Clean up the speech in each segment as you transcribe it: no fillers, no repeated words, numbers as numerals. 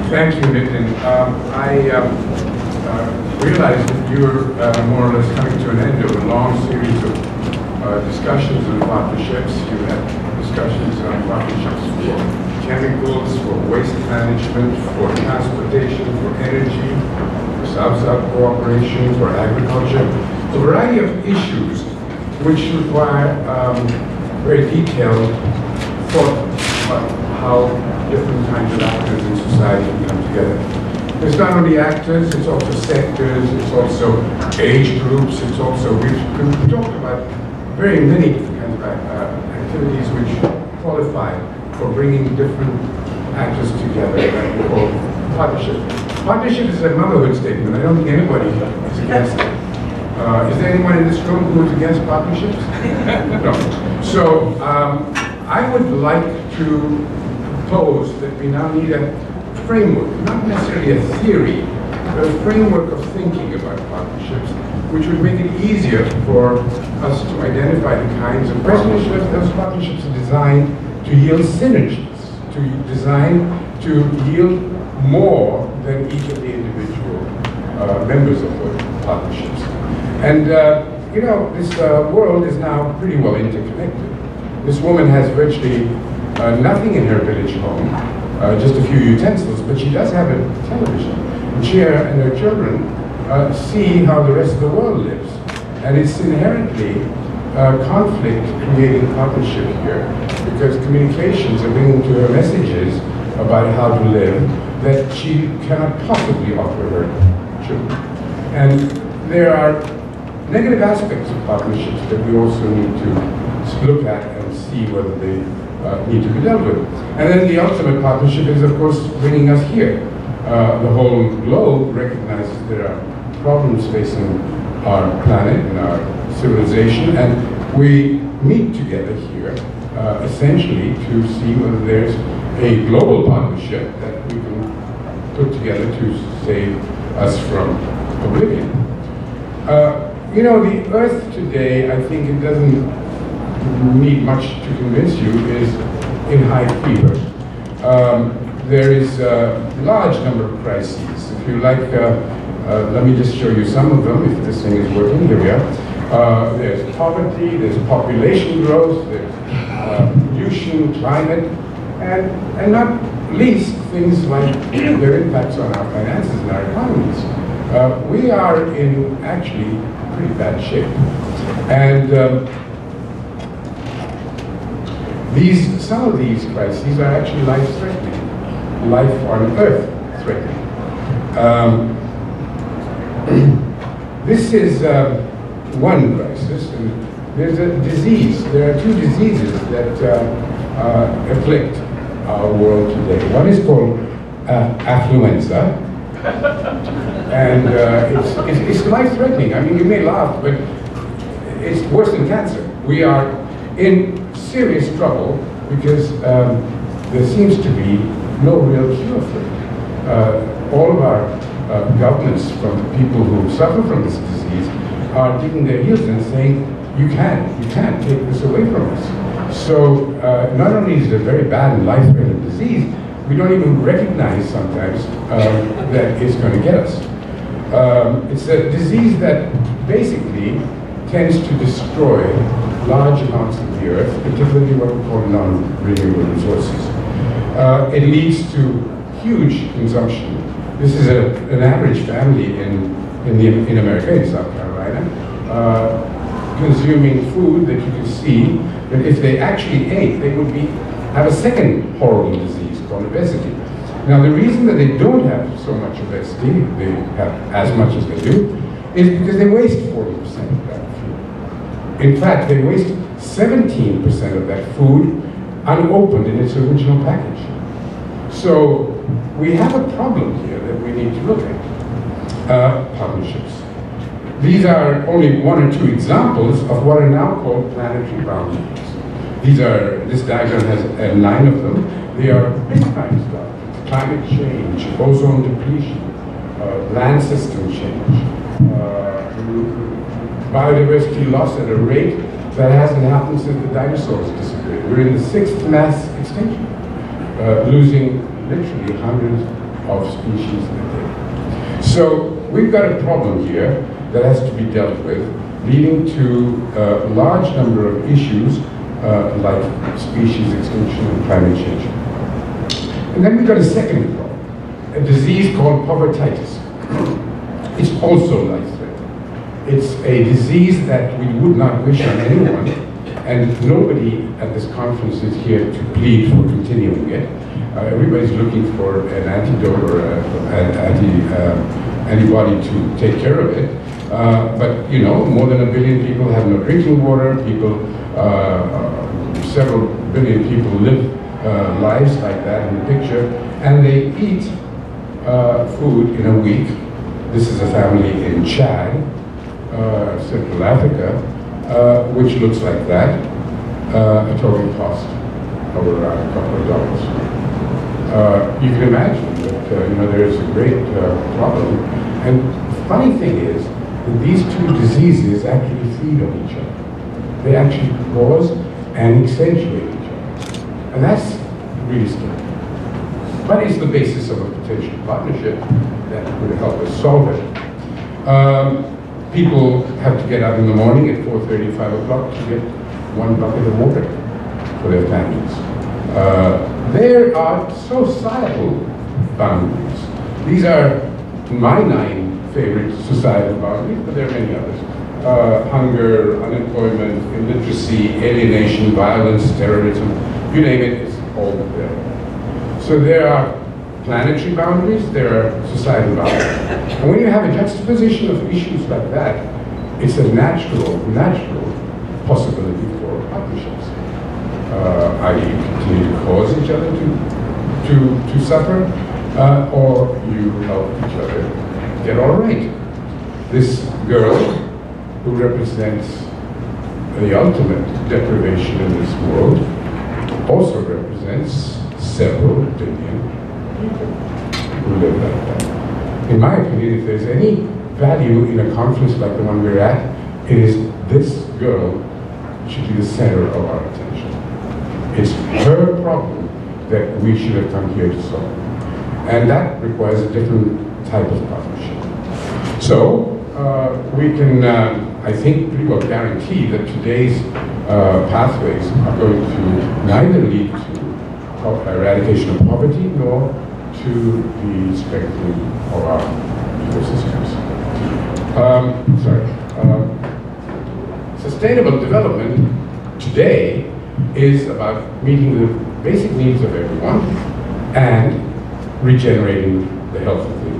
Thank you, Nitin. I realized that you're more or less coming to an end of a long series of discussions on partnerships. You had discussions on partnerships for chemicals, for waste management, for transportation, for energy, for South-South cooperation, for agriculture, a variety of issues which require very detailed thought about how different kinds of actors in society come together. It's not only actors, it's also sectors, it's also age groups, it's also, we talked about very many different kinds of activities which qualify for bringing different actors together that we call partnership. Partnership is a motherhood statement. I don't think anybody is against it. Is there anyone in this room who is against partnerships? No. So I would like to propose that we now need a framework, not necessarily a theory, but a framework of thinking about partnerships, which would make it easier for us to identify the kinds of partnerships. Those partnerships are designed to yield synergies, to design to yield more than each of the individual members of the partnerships. And you know, this world is now pretty well interconnected. This woman has virtually nothing in her village home, just a few utensils, but she does have a television. And she and her children see how the rest of the world lives. And it's inherently conflict-creating partnership here, because communications are bringing to her messages about how to live that she cannot possibly offer her children. And there are negative aspects of partnerships that we also need to look at and see whether they need to be dealt with. And then the ultimate partnership is, of course, bringing us here. The whole globe recognizes there are problems facing our planet and our civilization, and we meet together here essentially to see whether there's a global partnership that we can put together to save us from oblivion. You know, the Earth today, I think it doesn't need much to convince you, is in high fever. There is a large number of crises. If you like, let me just show you some of them, if this thing is working. Here we are. There's poverty, there's population growth, there's pollution, climate, and not least things like their impacts on our finances and our economies. We are in actually pretty bad shape. And some of these crises are actually life-threatening, life on Earth threatening. This is one crisis, and there's a disease. There are two diseases that afflict our world today. One is called affluenza, and it's life-threatening. I mean, you may laugh, but it's worse than cancer. We are in serious trouble because there seems to be no real cure for it. All of our governments, from the people who suffer from this disease, are digging their heels in saying, you can't take this away from us. So not only is it a very bad and life-threatening disease, we don't even recognize sometimes that it's going to get us. It's a disease that basically tends to destroy large amounts of the earth, particularly what we call non-renewable resources. It leads to huge consumption. This is an average family in America, in South Carolina, consuming food that you can see that if they actually ate, they would have a second horrible disease called obesity. Now, the reason that they don't have so much obesity, they have as much as they do, is because they waste 40% of that food. In fact, they waste 17% of that food unopened in its original package. So we have a problem here that we need to look at. Partnerships. These are only one or two examples of what are now called planetary boundaries. This diagram has 9 of them. They are big time stuff: climate change, ozone depletion, land system change, biodiversity loss at a rate that hasn't happened since the dinosaurs disappeared. We're in the 6th mass extinction, losing literally hundreds of species a day. So we've got a problem here that has to be dealt with, leading to a large number of issues like species extinction and climate change. And then we've got a second problem, a disease called povertitis. It's also life-threatening. It's a disease that we would not wish on anyone, and nobody at this conference is here to plead for continuing it. Everybody's looking for an antidote or an antibody to take care of it. But you know, more than 1 billion people have no drinking water. Several billion people live lives like that in the picture, and they eat food in a week. This is a family in Chad, Central Africa, which looks like that, a total cost of around a couple of dollars. You can imagine that you know, there is a great problem. And the funny thing is that these two diseases actually feed on each other. They actually cause and accentuate each other. And that's really scary. But it's the basis of a potential partnership that would help us solve it. People have to get up in the morning at 4:30, 5 o'clock to get 1 bucket of water for their families. There are societal boundaries. These are my 9 favorite societal boundaries, but there are many others. Hunger, unemployment, illiteracy, alienation, violence, terrorism, you name it, it's all there. So there are planetary boundaries, there are societal boundaries. And when you have a juxtaposition of issues like that, it's a natural possibility for partnerships. I.e., continue to cause each other to suffer, or you help each other get all right. This girl, who represents the ultimate deprivation in this world, also represents several billion people who live like that. In my opinion, if there's any value in a conference like the one we're at, it is this girl should be the center of our attention. It's her problem that we should have come here to solve. And that requires a different type of partnership. So, we can, I think, pretty well guarantee that today's pathways are going to neither lead to eradication of poverty nor to the strengthening of our ecosystems. Sustainable development today is about meeting the basic needs of everyone and regenerating the health of the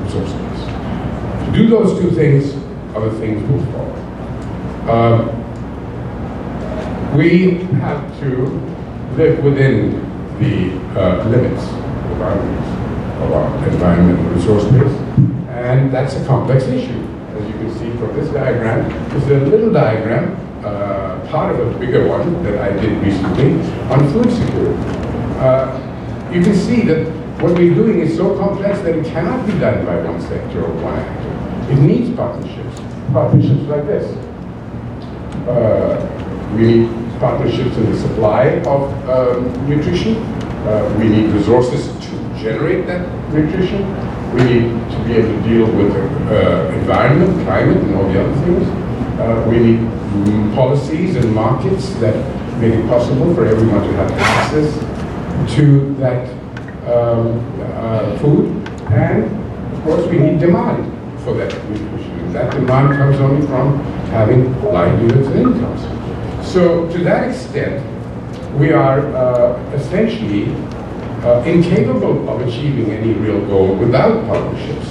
resource base. To do those two things, other things will follow. We have to live within the limits, the boundaries of our environmental resource base, and that's a complex issue. As you can see from this diagram, this is a little diagram, part of a bigger one that I did recently on food security. You can see that what we're doing is so complex that it cannot be done by one sector or one actor. It needs partnerships like this. We need partnerships in the supply of nutrition. We need resources to generate that nutrition. We need to be able to deal with the environment, climate, and all the other things. We need policies and markets that make it possible for everyone to have access to that food. And, of course, we need demand for that nutrition. And that demand comes only from having livelihoods and incomes. So, to that extent, we are essentially incapable of achieving any real goal without partnerships.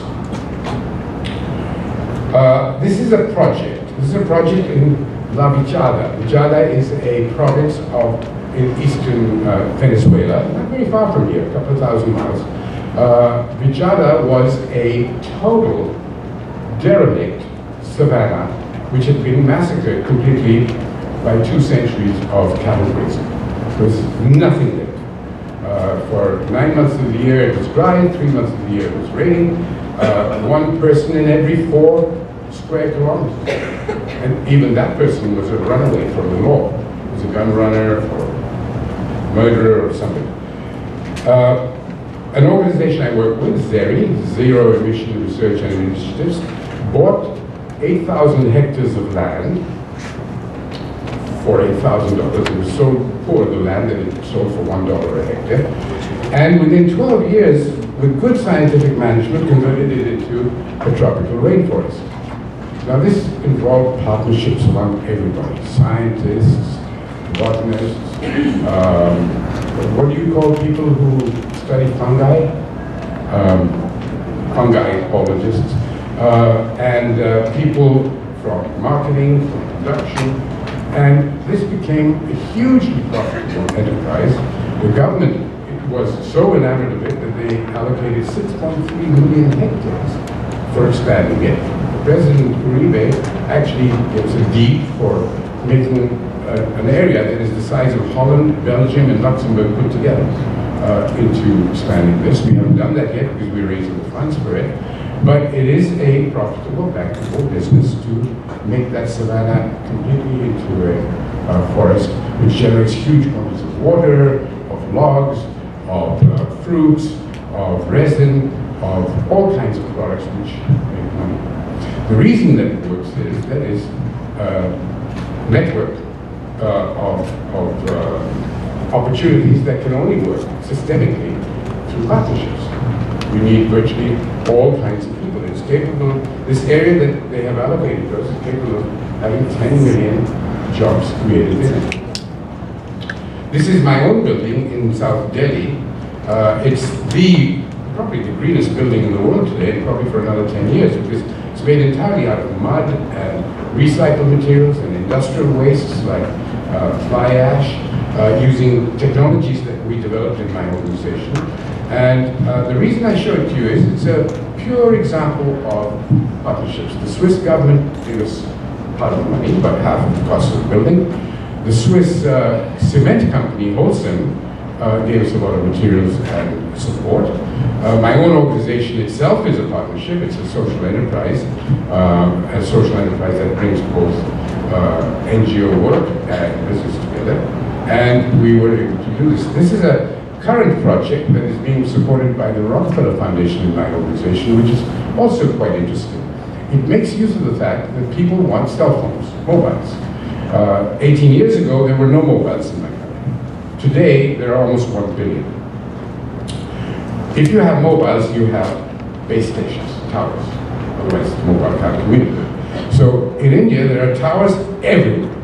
This is a project. This is a project in La Vichada. Vichada is a province in eastern Venezuela, not very far from here, a couple of thousand miles. Vichada was a total derelict savanna which had been massacred completely by 2 centuries of cattle grazing. There was nothing there. For 9 months of the year it was dry, 3 months of the year it was raining. 1 person in every 4 square kilometers. And even that person was a runaway from the law. He was a gun runner or murderer or something. An organization I work with, ZERI, Zero Emission Research and Initiatives, bought 8,000 hectares of land for $8,000. It was so poor, the land, that it sold for $1 a hectare. And within 12 years, with good scientific management, converted it into a tropical rainforest. Now this involved partnerships among everybody, scientists, botanists, what do you call people who study fungi? Fungi ecologists, and people from marketing, from production, and this became a hugely profitable enterprise. The government was so enamored of it that they allocated 6.3 million hectares for expanding it. President Uribe actually gives a deed for making an area that is the size of Holland, Belgium, and Luxembourg put together into expanding this. We haven't done that yet because we're raising the funds for it. But it is a profitable, bankable business to make that savanna completely into a forest, which generates huge quantities of water, of logs, of fruits, of resin, of all kinds of products which make money. The reason that it works is that is a network of opportunities that can only work systemically through partnerships. You need virtually all kinds of people. It's capable, this area that they have allocated to us is capable of having 10 million jobs created in it. This is my own building in South Delhi. It's probably the greenest building in the world today, and probably for another 10 years, because it's made entirely out of mud and recycled materials and industrial wastes like fly ash, using technologies that we developed in my organization. And the reason I show it to you is it's a pure example of partnerships. The Swiss government gave us part of the money, about half of the cost of the building. The Swiss cement company, Holcim, gave us a lot of materials and support. My own organization itself is a partnership. It's a social enterprise, that brings both NGO work and business together. And we were able to do this. This is a current project that is being supported by the Rockefeller Foundation in my organization, which is also quite interesting. It makes use of the fact that people want cell phones, mobiles. 18 years ago, there were no mobiles in my country. Today, there are almost 1 billion. If you have mobiles, you have base stations, towers. Otherwise, mobile can't communicate. So in India, there are towers everywhere.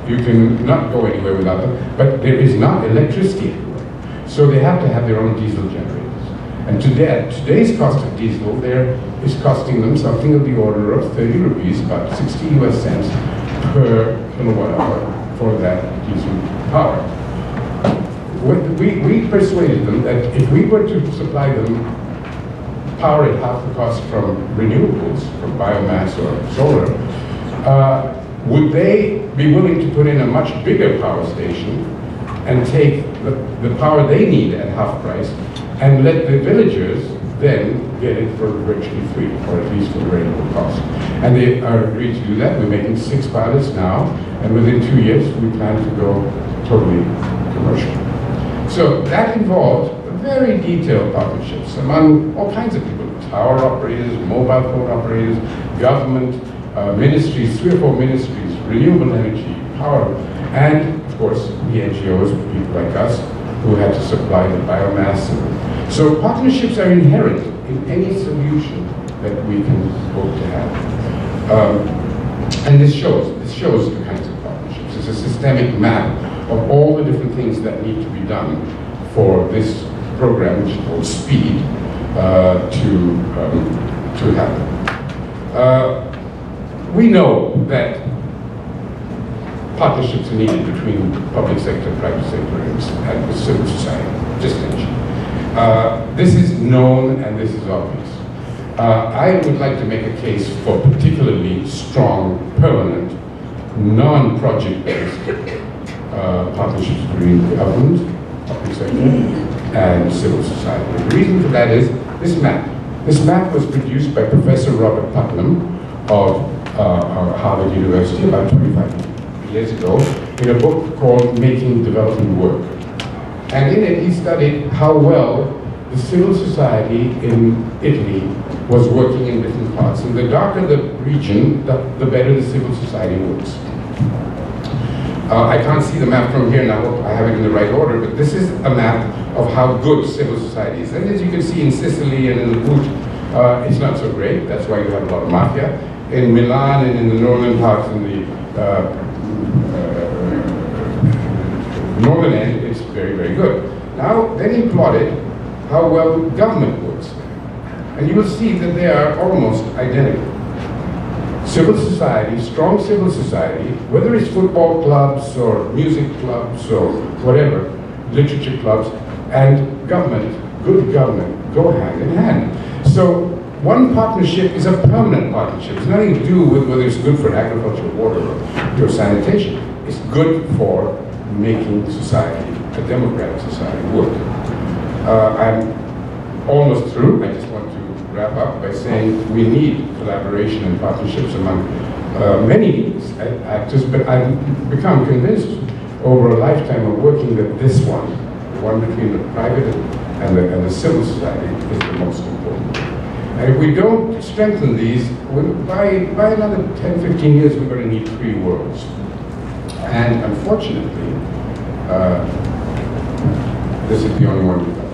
You can not go anywhere without them, but there is not electricity everywhere. So they have to have their own diesel generators. And today's cost of diesel there is costing them something of the order of 30 rupees, about 60 US cents per kilowatt hour for that diesel power. We persuaded them that if we were to supply them power at half the cost from renewables, from biomass or solar, would they be willing to put in a much bigger power station and take the power they need at half price and let the villagers then get it for virtually free, or at least for very little cost? And they are agreed to do that. We're making 6 pilots now, and within 2 years we plan to go totally commercial. So that involved very detailed partnerships among all kinds of people: tower operators, mobile phone operators, government, ministries, 3 or 4 ministries, renewable energy, power, and of course the NGOs, people like us, who had to supply the biomass. So partnerships are inherent in any solution that we can hope to have. And this shows the kinds of partnerships. It's a systemic map of all the different things that need to be done for this program, which is called SPEED, to happen. We know that partnerships are needed between public sector, private sector, and the civil society, just mentioned. This is known and this is obvious. I would like to make a case for particularly strong, permanent, non-project-based partnerships between government, public sector, and civil society. The reason for that is this map. This map was produced by Professor Robert Putnam of Harvard University about 25 years ago in a book called Making Development Work. And in it, he studied how well the civil society in Italy was working in different parts. And the darker the region, the better the civil society works. I can't see the map from here now, I have it in the right order, but this is a map of how good civil society is. And as you can see in Sicily and in the Put, it's not so great. That's why you have a lot of mafia. In Milan and in the northern parts, in the northern end, it's very, very good. Now, then he plotted how well government works. And you will see that they are almost identical. Civil society, strong civil society, whether it's football clubs or music clubs or whatever, literature clubs, and government, good government, go hand in hand. So one partnership is a permanent partnership. It's nothing to do with whether it's good for agriculture, water, or sanitation. It's good for making society, a democratic society, work. I'm almost through. I just want to wrap up by saying we need collaboration and partnerships among many actors, but I've become convinced over a lifetime of working that this one, the one between the private and the civil society, is the most important. And if we don't strengthen these, by another 10, 15 years, we're going to need 3 worlds. And unfortunately, this is the only one we've got.